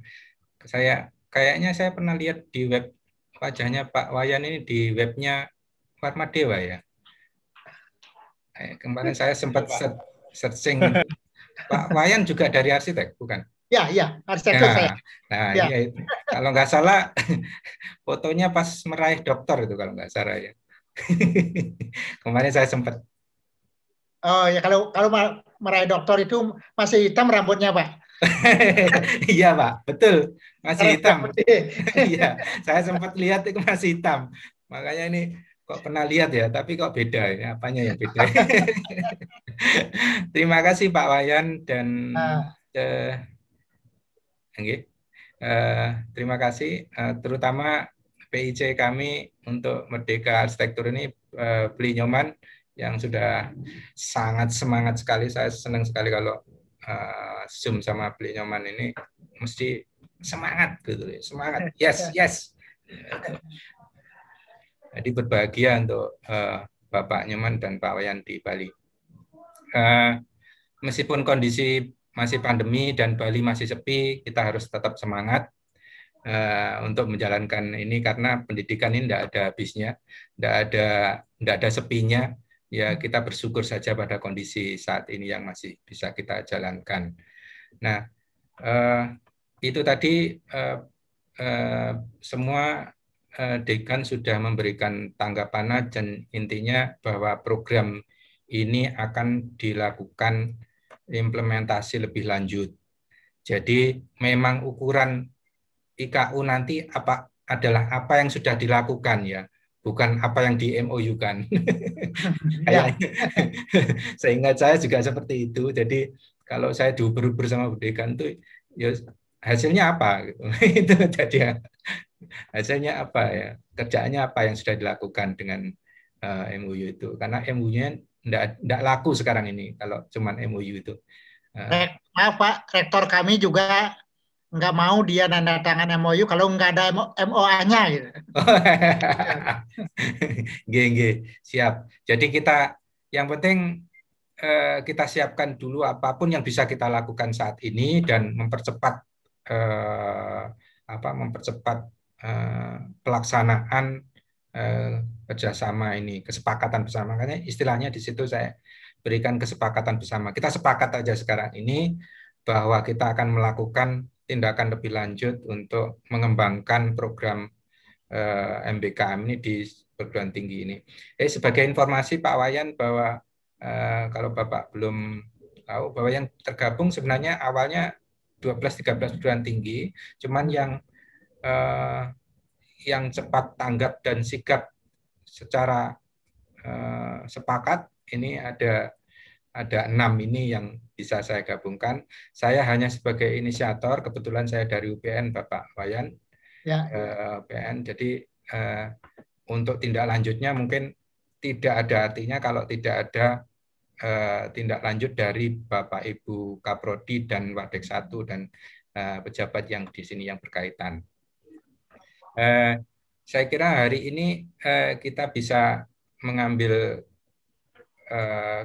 Kayaknya saya pernah lihat di web wajahnya Pak Wayan ini di webnya Warmadewa ya. Kemarin saya sempat searching. Pak Wayan juga dari arsitek, bukan? Ya, arsitektur saya. Nah, ya. Iya itu. Kalau nggak salah fotonya pas meraih doktor itu kalau nggak salah ya. Kemarin saya sempat. Oh ya, kalau meraih doktor itu masih hitam rambutnya, Pak. Iya Pak, betul, masih hitam. Iya, saya sempat lihat itu masih hitam. Makanya ini kok pernah lihat ya, tapi kok beda ya, apanya yang beda. Terima kasih Pak Wayan dan terima kasih terutama PIC kami untuk Merdeka Arsitektur ini, Beli Nyoman yang sudah sangat semangat sekali. Saya senang sekali kalau Zoom sama Beli Nyoman ini mesti semangat gitu, semangat, yes. Jadi berbahagia untuk Bapak Nyoman dan Pak Wayan di Bali. Meskipun kondisi masih pandemi dan Bali masih sepi, kita harus tetap semangat untuk menjalankan ini karena pendidikan ini tidak ada habisnya, tidak ada sepinya. Ya kita bersyukur saja pada kondisi saat ini yang masih bisa kita jalankan. Nah, itu tadi semua dekan sudah memberikan tanggapan dan intinya bahwa program ini akan dilakukan implementasi lebih lanjut. Jadi memang ukuran IKU nanti adalah apa yang sudah dilakukan ya, bukan apa yang di MOU kan. Seingat saya juga seperti itu. Jadi kalau saya diuber-uber sama Bu Dekan itu ya hasilnya apa gitu. Itu jadi hasilnya apa ya, kerjaannya apa yang sudah dilakukan dengan MOU itu, karena MOU-nya tidak laku sekarang ini kalau cuman MOU itu. Maaf Pak, rektor kami juga nggak mau dia nanda tangan MOU kalau nggak ada MOA-nya gitu. Siap. Jadi yang penting kita siapkan dulu apapun yang bisa kita lakukan saat ini dan mempercepat pelaksanaan kerjasama ini, kesepakatan bersama. Makanya istilahnya di situ saya berikan kesepakatan bersama. Kita sepakat aja sekarang ini bahwa kita akan melakukan tindakan lebih lanjut untuk mengembangkan program MBKM ini di perguruan tinggi ini. Sebagai informasi Pak Wayan bahwa kalau Bapak belum tahu bahwa yang tergabung sebenarnya awalnya 12-13 perguruan tinggi, cuman yang cepat tanggap dan sigap secara sepakat ini ada 6 ini yang bisa saya gabungkan. Saya hanya sebagai inisiator, kebetulan saya dari UPN Bapak Wayan, UPN. Jadi untuk tindak lanjutnya mungkin tidak ada artinya kalau tidak ada tindak lanjut dari Bapak Ibu Kaprodi dan Wadek 1 dan pejabat yang di sini yang berkaitan. Saya kira hari ini kita bisa mengambil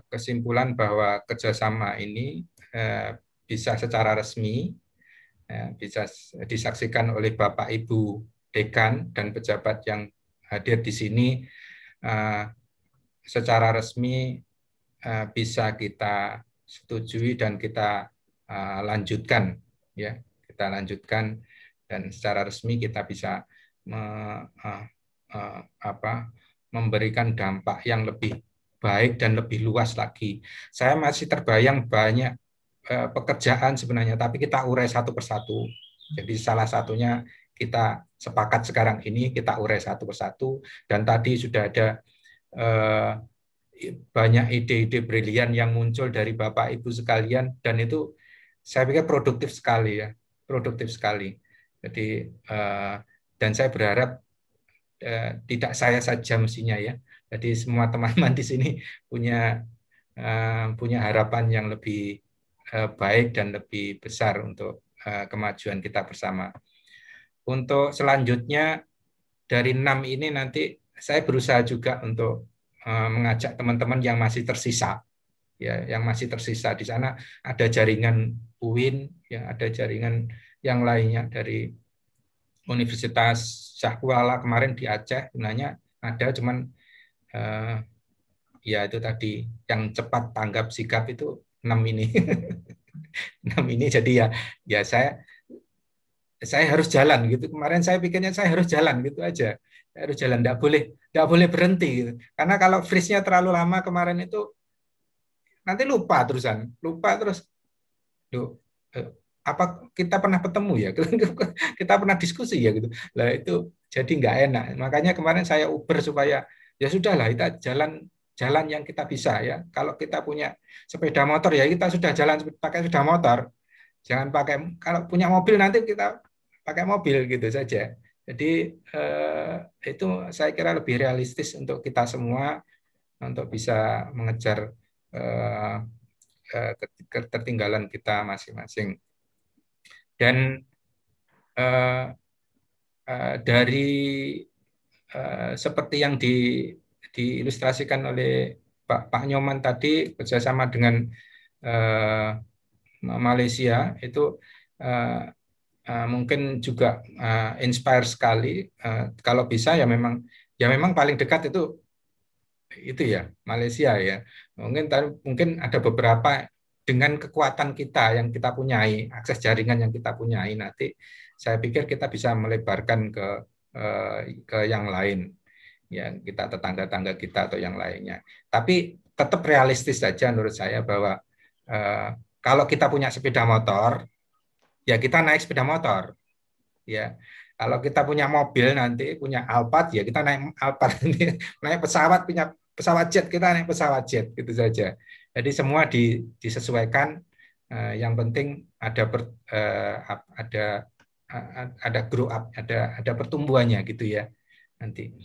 kesimpulan bahwa kerjasama ini bisa secara resmi bisa disaksikan oleh Bapak Ibu Dekan dan pejabat yang hadir di sini secara resmi bisa kita setujui dan kita lanjutkan ya, kita lanjutkan dan secara resmi kita bisa memberikan dampak yang lebih baik dan lebih luas lagi. Saya masih terbayang banyak pekerjaan sebenarnya, tapi kita urai satu persatu. Jadi salah satunya kita sepakat sekarang ini kita urai satu persatu, dan tadi sudah ada banyak ide-ide brilian yang muncul dari Bapak Ibu sekalian, dan itu saya pikir produktif sekali ya, produktif sekali. Jadi dan saya berharap tidak saya saja mestinya ya. Jadi semua teman-teman di sini punya harapan yang lebih baik dan lebih besar untuk kemajuan kita bersama. Untuk selanjutnya dari 6 ini nanti saya berusaha juga untuk mengajak teman-teman yang masih tersisa, ya, yang masih tersisa di sana. Ada jaringan UIN, ya, ada jaringan yang lainnya dari Universitas Syah Kuala kemarin di Aceh, sebenarnya ada, cuman ya itu tadi yang cepat tanggap sikap itu 6 ini. 6 ini jadi ya saya harus jalan gitu. Kemarin saya pikirnya saya harus jalan gitu aja. Saya harus jalan, enggak boleh berhenti gitu. Karena kalau freeze-nya terlalu lama kemarin itu nanti lupa terus. Loh, apa kita pernah ketemu ya? Kita pernah diskusi ya gitu. Lah itu jadi nggak enak. Makanya kemarin saya uber supaya ya sudahlah, kita jalan yang kita bisa ya. Kalau kita punya sepeda motor ya kita sudah jalan pakai sepeda motor. Jangan pakai, kalau punya mobil nanti kita pakai mobil gitu saja. Jadi itu saya kira lebih realistis untuk kita semua untuk bisa mengejar ketertinggalan kita masing-masing. Dan dari seperti yang diilustrasikan oleh Pak Nyoman tadi, bekerjasama dengan Malaysia itu mungkin juga inspire sekali. Kalau bisa ya memang paling dekat itu ya Malaysia ya. Mungkin ada beberapa dengan kekuatan kita yang kita punyai, akses jaringan yang kita punyai, nanti saya pikir kita bisa melebarkan ke yang lain, ya, kita tetangga-tangga kita atau yang lainnya. Tapi tetap realistis saja menurut saya bahwa kalau kita punya sepeda motor, ya kita naik sepeda motor, ya. Kalau kita punya mobil nanti, punya Alphard, ya kita naik Alphard. Naik pesawat, punya pesawat jet, kita naik pesawat jet, gitu saja. Jadi semua disesuaikan. Yang penting ada grow up, ada pertumbuhannya gitu ya nanti.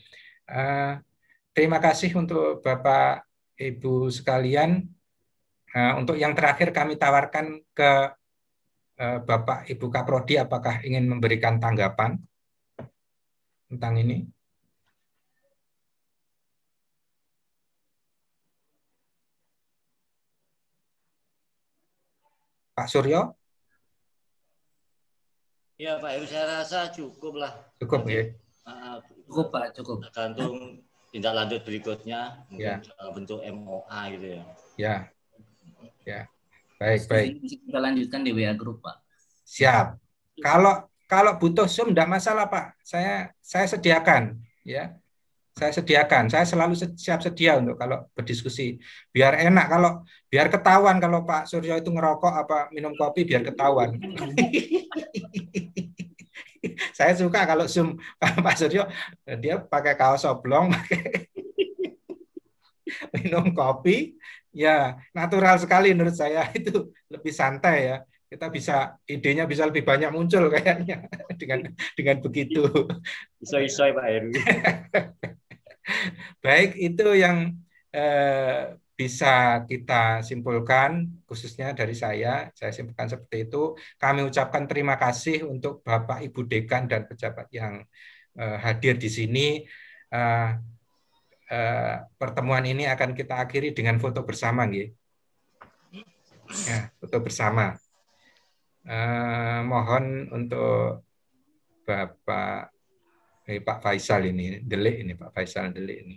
Terima kasih untuk Bapak Ibu sekalian. Untuk yang terakhir kami tawarkan ke Bapak Ibu Kaprodi, apakah ingin memberikan tanggapan tentang ini? Pak Suryo? Ya Pak Heru, saya rasa cukup lah. Cukup ya? Cukup Pak, cukup. Tergantung tindak lanjut berikutnya, mungkin bentuk MOA gitu ya. Ya. Baik. Kita lanjutkan di WA Group, Pak. Siap. Kalau butuh Zoom enggak masalah, Pak. Saya sediakan, ya. Saya sediakan. Saya selalu siap sedia untuk kalau berdiskusi. Biar enak, biar ketahuan kalau Pak Suryo itu ngerokok apa minum kopi, biar ketahuan. Saya suka kalau Zoom Pak Suryo, dia pakai kaos oblong, pakai minum kopi, ya natural sekali menurut saya, itu lebih santai ya. Kita idenya bisa lebih banyak muncul kayaknya dengan begitu. Iso-iso Pak Heru. Baik, itu yang bisa kita simpulkan, khususnya dari saya simpulkan seperti itu. Kami ucapkan terima kasih untuk Bapak Ibu Dekan dan pejabat yang hadir di sini. Pertemuan ini akan kita akhiri dengan foto bersama, nggih. Ya, foto bersama. Mohon untuk Bapak Pak Faisal ini, delik ini Pak Faisal delik ini.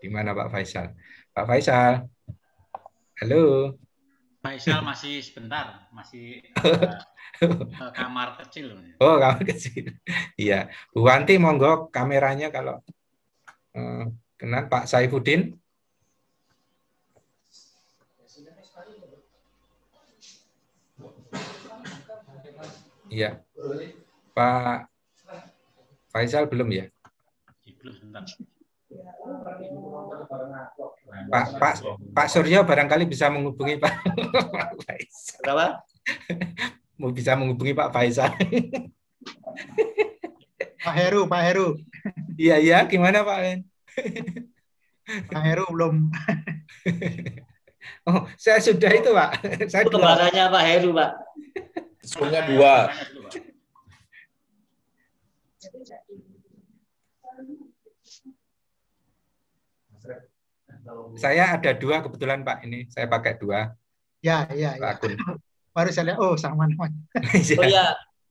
Di mana Pak Faisal? Pak Faisal. Halo. Faisal masih sebentar, masih kamar kecil. Oh, kamar kecil. Iya. Bu Wanti monggo kameranya kalau Kenan Pak Saifuddin. Iya. Pak Faisal belum ya? Belum, sebentar. Pak Suryo barangkali bisa menghubungi Pak Faisal. Kenapa? Mau bisa menghubungi Pak Faisal. Pak Heru. Iya, gimana Pak Len? Pak Heru belum. Oh, saya sudah itu Pak. Saya kembarannya Pak Heru, Pak. Semuanya 2. Saya ada 2 kebetulan Pak, ini saya pakai 2. Ya. Akun. Baru saya lihat, oh sama namanya. Oh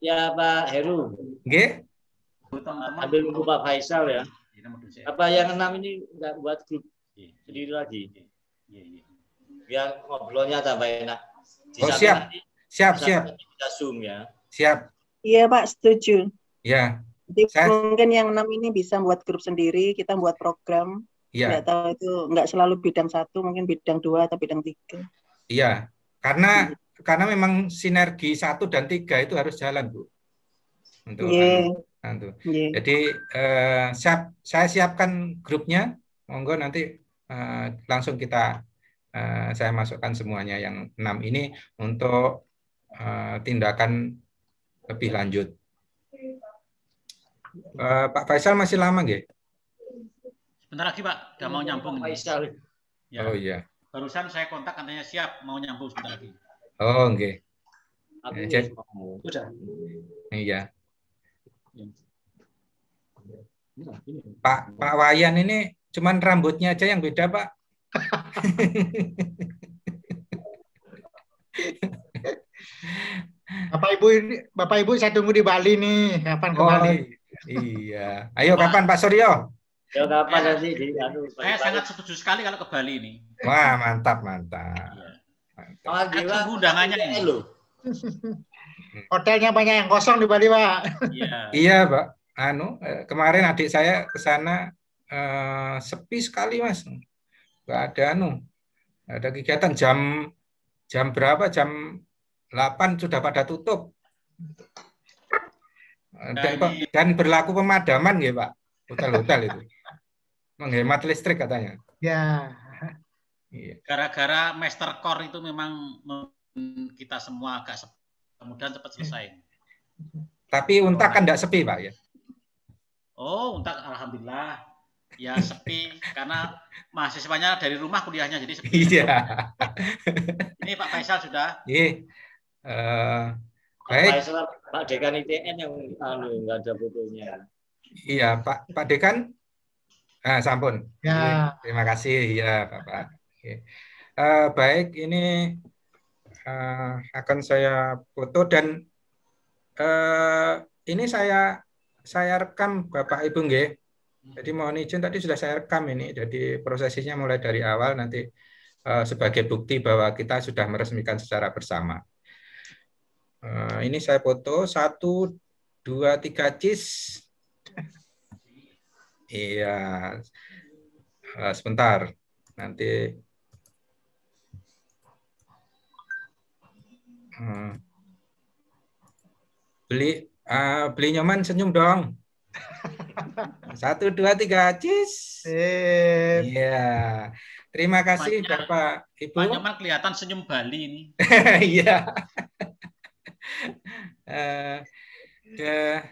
ya Pak Heru. Oke. Ambil buku Pak Faisal ya. Apa yang 6 ini nggak buat grup sendiri lagi? Biar ngobrolnya tambah enak. Oh siap. Siap. Kita Zoom ya. Siap. Iya Pak, setuju. Ya. Jadi mungkin yang 6 ini bisa buat grup sendiri, kita buat program. Iya. Nggak tahu itu nggak selalu bidang 1, mungkin bidang 2 atau bidang 3. Iya. Karena memang sinergi 1 dan 3 itu harus jalan, Bu. Untuk Jadi saya siapkan grupnya, monggo nanti langsung saya masukkan semuanya yang 6 ini untuk tindakan lebih lanjut. Pak Faisal masih lama nggih? Sebentar lagi Pak, udah mau nyambung. Faisal. Ya. Oh iya. Barusan saya kontak katanya siap, mau nyambung sebentar lagi. Oh nggih. Udah. Iya. Pak Wayan ini cuman rambutnya aja yang beda, Pak. Bapak Ibu saya tunggu di Bali nih, kapan ke Bali? Iya. Ayo kapan Pak Suryo? Ya kapan nanti Saya sangat setuju sekali kalau ke Bali ini. Wah, mantap. Tunggu undangannya ini. Hotelnya banyak yang kosong di Bali, Pak. Iya, Pak. Kemarin adik saya ke sana sepi sekali, Mas. Nggak ada kegiatan. Jam berapa? Jam 8 sudah pada tutup. Dan berlaku pemadaman ya, Pak. Hotel-hotel itu. Menghemat listrik katanya. Ya. Gara-gara master core itu memang kita semua agak kemudian cepat selesai. Tapi Untak kan tidak sepi, Pak ya. Oh, Untak alhamdulillah. Ya sepi karena mahasiswanya dari rumah kuliahnya jadi sepi. Iya. Ini Pak Faisal sudah. Iya. Baik. Pak Dekan ITN yang nggak ada fotonya. Iya, Pak Dekan. Sampun. Ya. Terima kasih ya, Bapak. Baik, ini akan saya foto dan ini saya rekam Bapak Ibu nggih. Jadi mohon izin tadi sudah saya rekam ini. Jadi prosesnya mulai dari awal nanti sebagai bukti bahwa kita sudah meresmikan secara bersama. Ini saya foto 1, 2, 3 cis. Iya. Sebentar. Nanti beli nyoman senyum dong. 1, 2, 3 cis. Iya. Terima kasih Bapak Ibu. Pak Nyoman kelihatan senyum Bali ini. Iya.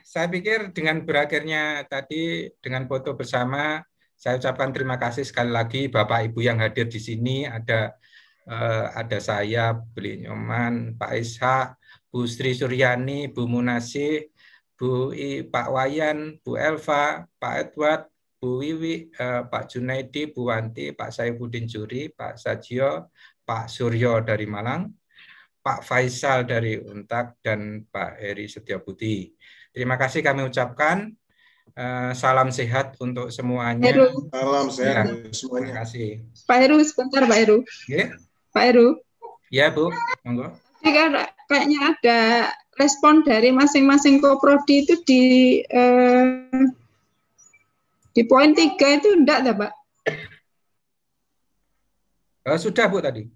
Saya pikir dengan berakhirnya tadi dengan foto bersama, saya ucapkan terima kasih sekali lagi Bapak Ibu yang hadir di sini. Ada saya, Beli Nyoman, Pak Ishak, Bu Sri Suryani, Bu Munasih, Pak Wayan, Bu Elva, Pak Edward, Bu Wiwi, Pak Junaidi, Bu Wanti, Pak Saifuddin Juri, Pak Sajio, Pak Suryo dari Malang, Pak Faisal dari Untak, dan Pak Heri Setiabudi. Terima kasih kami ucapkan. Salam sehat untuk semuanya. Salam sehat semuanya. Terima kasih. Pak Heru, sebentar Pak Heru. Yeah. Pak Heru. Ya Bu, monggo. Kayaknya ada respon dari masing-masing koprodi itu di poin 3 itu enggak ada Pak? Sudah Bu tadi.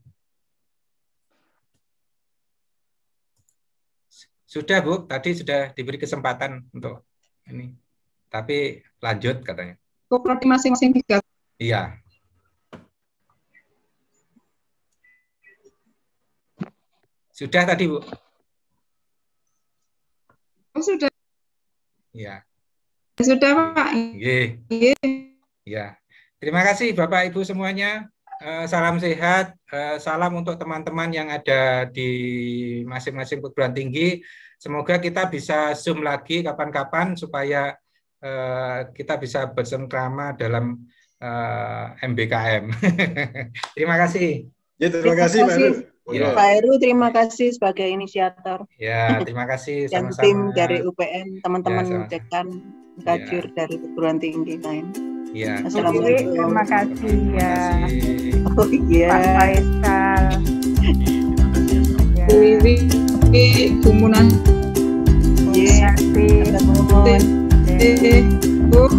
Sudah Bu, tadi sudah diberi kesempatan untuk ini. Tapi lanjut katanya. Kok berarti masing-masing 3? Iya. Sudah tadi Bu. Oh, sudah. Iya. Sudah Pak. Iya. Ya. Terima kasih Bapak Ibu semuanya. Salam sehat. Salam untuk teman-teman yang ada di masing-masing perguruan tinggi. Semoga kita bisa Zoom lagi kapan-kapan supaya kita bisa bersama dalam MBKM. Terima kasih. Ya, terima kasih Pak Heru. Ya. Pak Heru, terima kasih sebagai inisiator. Ya, terima kasih dan sama-sama. tim dari UPN, teman-teman Ya, dekan, kajur dari perguruan tinggi lain. Ya. Assalamualaikum. Terima kasih ya. Oh iya. Pak Faisal. Wiwi, Bu Munan. Iya. Terima kasih. Bu.